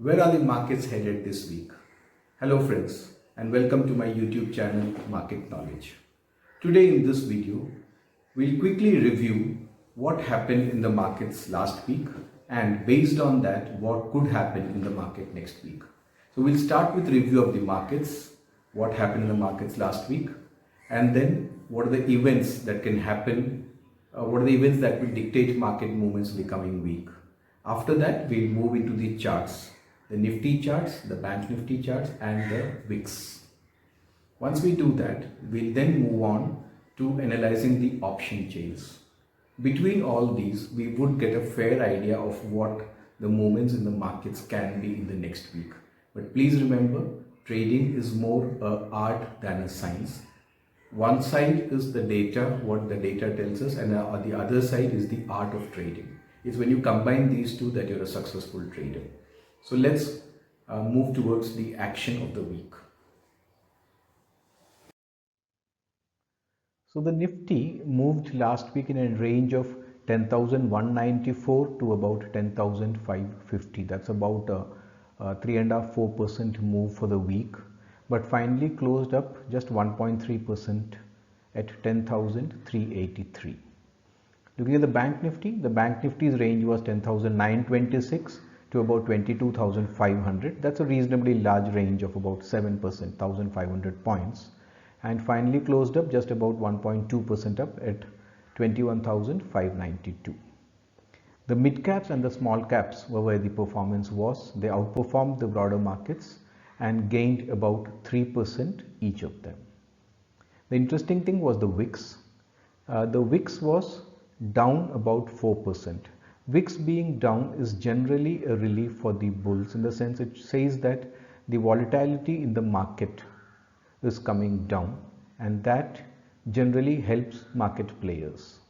Where are the markets headed this week? Hello friends, and welcome to my YouTube channel Market Knowledge. Today in this video, we'll quickly review what happened in the markets last week and based on that what could happen in the market next week. So we'll start with review of the markets, what happened in the markets last week, and then what are the events that can happen, what are the events that will dictate market movements in the coming week. After that, we'll move into the charts, the Nifty charts, the Bank Nifty charts and the Vix. Once we do that, we'll then move on to analyzing the option chains. Between all these, we would get a fair idea of what the movements in the markets can be in the next week. But please remember, trading is more an art than a science. One side is the data, what the data tells us, and on the other side is the art of trading. It's when you combine these two that you're a successful trader. So let's move towards the action of the week. So the Nifty moved last week in a range of 10,194 to about 10,550. That's about a 3.5-4% move for the week, but finally closed up just 1.3% at 10,383. Looking at the Bank Nifty's range was 10,926 to about 22,500. That's a reasonably large range of about 7%, 1,500 points, and finally closed up just about 1.2% up at 21,592. The mid caps and the small caps were where the performance was. They outperformed the broader markets and gained about 3% each of them. The interesting thing was the Vix. The Vix was down about 4%. Vix being down is generally a relief for the bulls, in the sense it says that the volatility in the market is coming down, and that generally helps market players.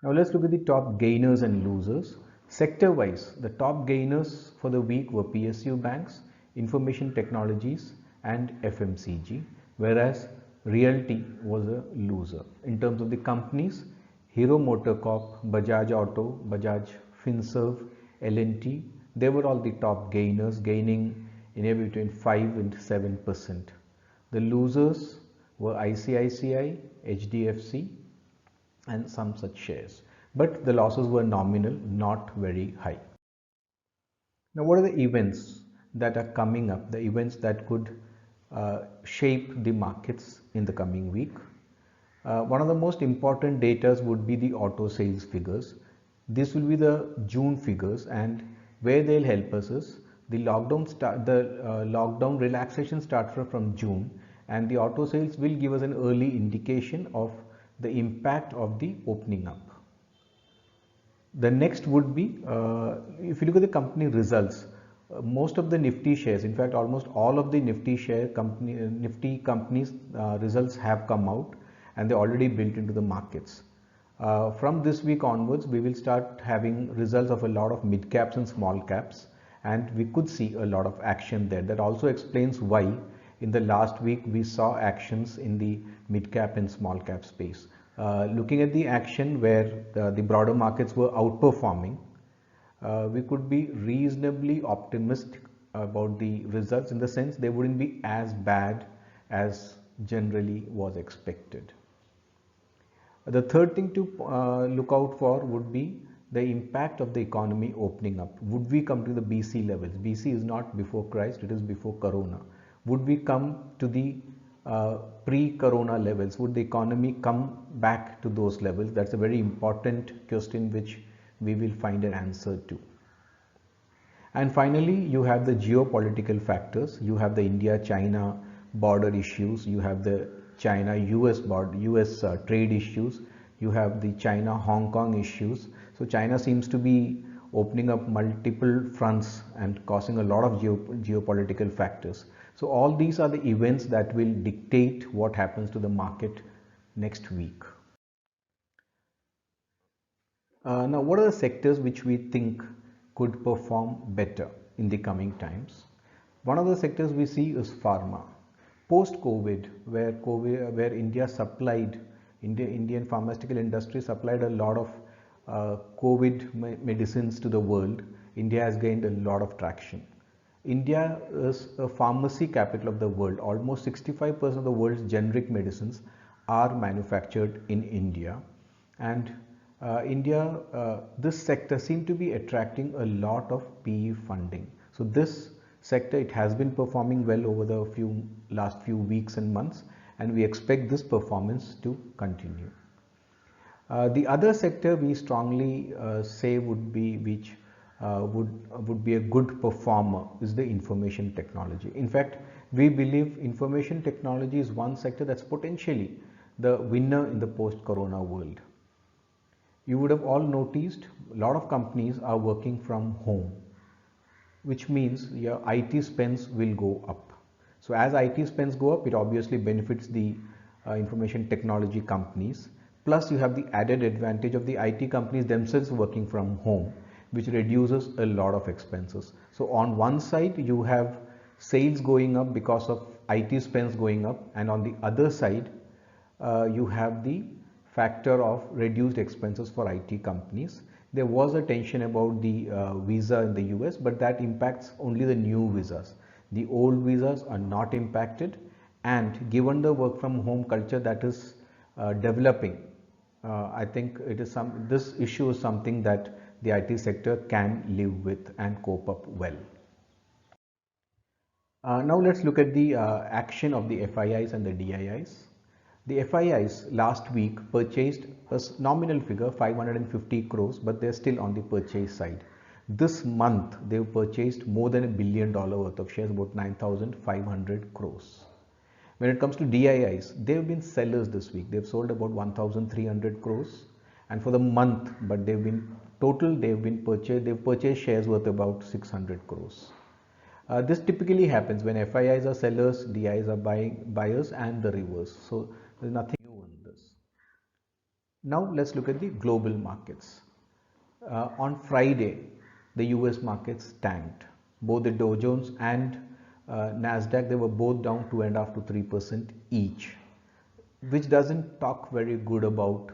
Now let's look at the top gainers and losers. Sector wise, the top gainers for the week were PSU banks, information technologies and FMCG, whereas realty was a loser. In terms of the companies, Hero MotoCorp, Bajaj Auto, Bajaj Finserv, L&T, they were all the top gainers, gaining anywhere between 5 and 7%. The losers were ICICI, HDFC and some such shares, but the losses were nominal, not very high. Now what are the events that are coming up, the events that could shape the markets in the coming week? One of the most important data would be the auto sales figures. This will be the June figures, and where they'll help us is the lockdown relaxation starts from June, and the auto sales will give us an early indication of the impact of the opening up. The next would be, if you look at the company results, most of the Nifty shares, in fact almost all of the Nifty companies results have come out, and they're already built into the markets. From this week onwards, we will start having results of a lot of mid caps and small caps, and we could see a lot of action there. That also explains why in the last week we saw actions in the mid cap and small cap space. Looking at the action where the broader markets were outperforming, we could be reasonably optimistic about the results, in the sense they wouldn't be as bad as generally was expected. The third thing to look out for would be the impact of the economy opening up. Would we come to the BC levels? BC is not before Christ, it is before Corona. Would we come to the pre-Corona levels? Would the economy come back to those levels? That's a very important question which we will find an answer to. And finally, you have the geopolitical factors. You have the India-China border issues. You have the China-US trade issues. You have the China-Hong Kong issues. So China seems to be opening up multiple fronts and causing a lot of geopolitical factors. So all these are the events that will dictate what happens to the market next week. Now, what are the sectors which we think could perform better in the coming times? One of the sectors we see is pharma. Post-COVID, where India supplied, Indian pharmaceutical industry supplied a lot of COVID medicines to the world, India has gained a lot of traction. India is a pharmacy capital of the world. Almost 65% of the world's generic medicines are manufactured in India. And this sector seems to be attracting a lot of PE funding. So this sector, it has been performing well over the last few weeks and months, and we expect this performance to continue. The other sector we strongly say would be would be a good performer is the information technology. In fact, we believe information technology is one sector that's potentially the winner in the post-corona world. You would have all noticed a lot of companies are working from home, which means your IT spends will go up. So as IT spends go up, it obviously benefits the information technology companies. Plus you have the added advantage of the IT companies themselves working from home, which reduces a lot of expenses. So on one side you have sales going up because of IT spends going up, and on the other side you have the factor of reduced expenses for IT companies. There was a tension about the visa in the US, but that impacts only the new visas. The old visas are not impacted, and given the work from home culture that is developing, I think this issue is something that the IT sector can live with and cope up well. Now let's look at the action of the FIIs and the DIIs. The FIIs last week purchased a nominal figure 550 crores, but they're still on the purchase side. This month they've purchased more than $1 billion worth of shares, about 9,500 crores. When it comes to DIIs, they've been sellers this week. They've sold about 1,300 crores, and for the month, but they've purchased shares worth about 600 crores. This typically happens when FIIs are sellers, DIIs are buyers, and the reverse. So there's nothing new in this. Now let's look at the global markets. On Friday, the US markets tanked. Both the Dow Jones and Nasdaq, they were both down 2.5 to 3% each, which doesn't talk very good about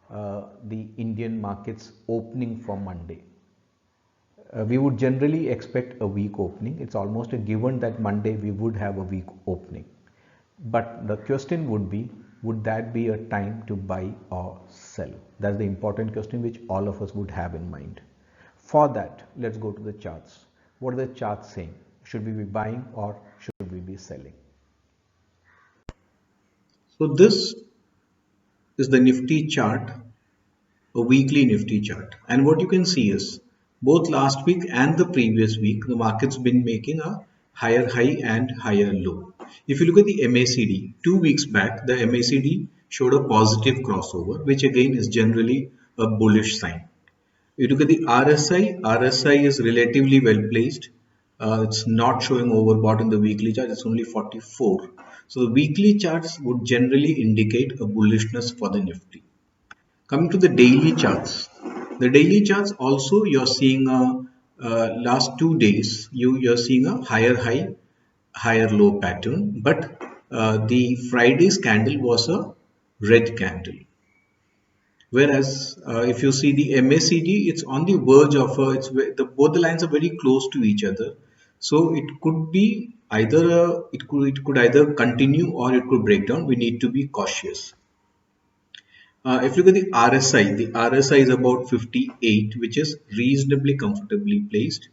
the Indian markets opening for Monday. We would generally expect a weak opening. It's almost a given that Monday we would have a weak opening. But the question would be, would that be a time to buy or sell? That's the important question which all of us would have in mind. For that, let's go to the charts. What are the charts saying? Should we be buying or should we be selling? So this is the Nifty chart, a weekly Nifty chart. And what you can see is both last week and the previous week, the market's been making a higher high and higher low. If you look at the MACD, 2 weeks back, the MACD showed a positive crossover, which again is generally a bullish sign. You look at the RSI is relatively well placed. It's not showing overbought in the weekly chart, it's only 44. So the weekly charts would generally indicate a bullishness for the Nifty. Coming to the daily charts, also you're seeing last 2 days, you're seeing a higher high, higher low pattern, but the Friday's candle was a red candle. Whereas if you see the MACD, it's on the verge of both the lines are very close to each other. So it could be either it could either continue or it could break down. We need to be cautious. If you look at the RSI is about 58, which is reasonably comfortably placed.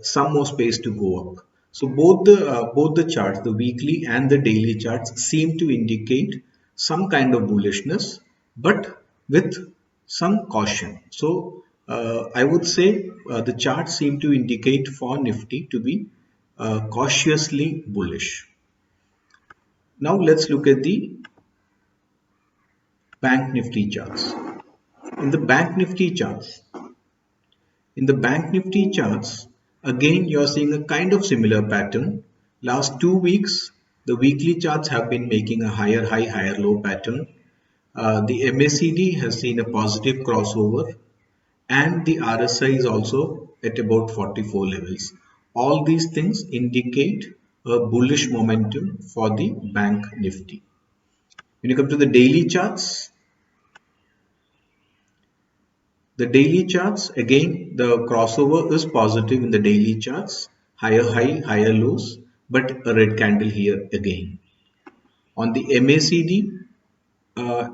Some more space to go up. So both the charts, the weekly and the daily charts, seem to indicate some kind of bullishness, but with some caution. So I would say the charts seem to indicate for Nifty to be cautiously bullish. Now let's look at the Bank Nifty charts. In the Bank Nifty charts, again you're seeing a kind of similar pattern. Last 2 weeks, the weekly charts have been making a higher high, higher low pattern. The MACD has seen a positive crossover, and the RSI is also at about 44 levels. All these things indicate a bullish momentum for the Bank Nifty. When you come to the daily charts, The daily charts, again, the crossover is positive in the daily charts, higher high, higher lows, but a red candle here again. On the MACD,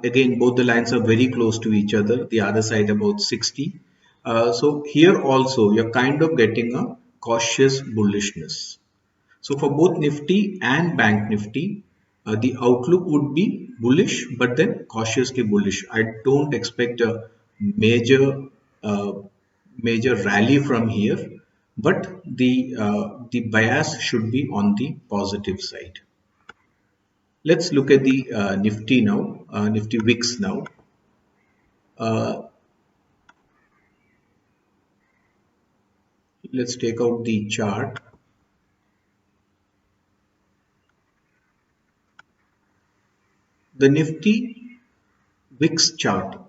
again, both the lines are very close to each other, the other side about 60. So here also, you're kind of getting a cautious bullishness. So for both Nifty and Bank Nifty, the outlook would be bullish, but then cautiously bullish. I don't expect a major uh, major rally from here, but the bias should be on the positive side. Let's look at the Nifty now, Nifty Wix now. Uh, let's take out the chart. The Nifty Vix chart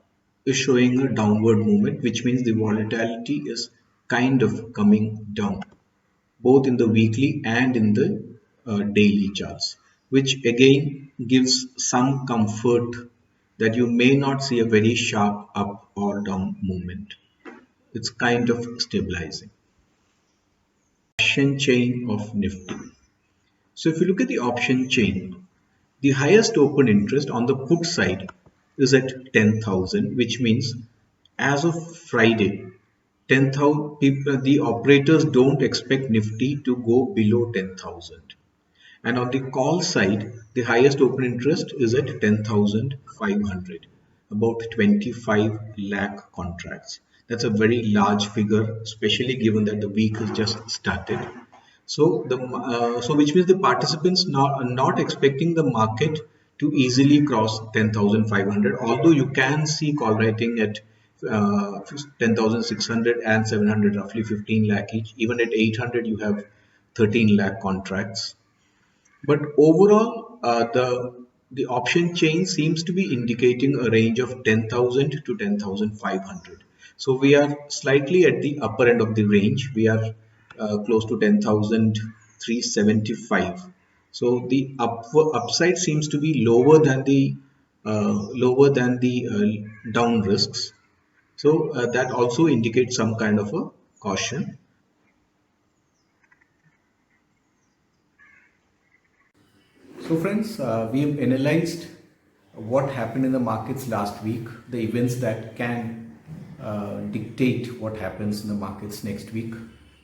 is showing a downward movement, which means the volatility is kind of coming down, both in the weekly and in the daily charts, which again gives some comfort that you may not see a very sharp up or down movement. It's kind of stabilizing. Option chain of Nifty. So if you look at the option chain, the highest open interest on the put side is at 10,000, which means as of Friday, 10,000 people, the operators don't expect Nifty to go below 10,000. And on the call side, the highest open interest is at 10,500, about 25 lakh contracts. That's a very large figure, especially given that the week has just started. So which means the participants are not expecting the market to easily cross 10,500. Although you can see call writing at 10,600 and 700, roughly 15 lakh each. Even at 800, you have 13 lakh contracts. But overall, the option chain seems to be indicating a range of 10,000 to 10,500. So we are slightly at the upper end of the range. We are close to 10,375. So the upside seems to be lower than the down risks. So that also indicates some kind of a caution. So friends, we have analyzed what happened in the markets last week, the events that can dictate what happens in the markets next week.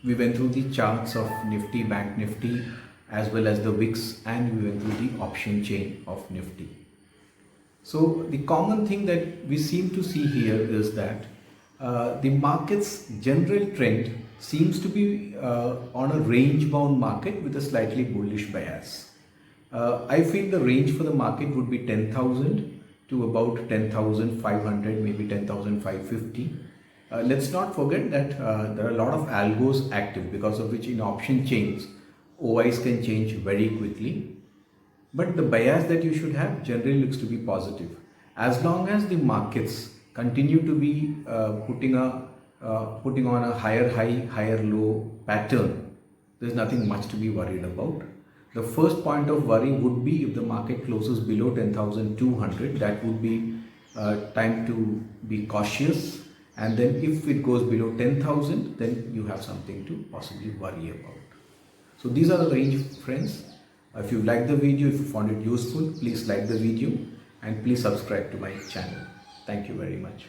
We went through the charts of Nifty, Bank Nifty, as well as the Vix, and we went through the option chain of Nifty. So the common thing that we seem to see here is that the market's general trend seems to be on a range bound market with a slightly bullish bias. I feel the range for the market would be 10,000 to about 10,500, maybe 10,550. Let's not forget that there are a lot of algos active, because of which in option chains OIs can change very quickly. But the bias that you should have generally looks to be positive. As long as the markets continue to be putting on a higher high, higher low pattern, there's nothing much to be worried about. The first point of worry would be if the market closes below 10,200. That would be time to be cautious. And then if it goes below 10,000, then you have something to possibly worry about. So these are the range, friends. If you like the video, if you found it useful, please like the video and please subscribe to my channel. Thank you very much.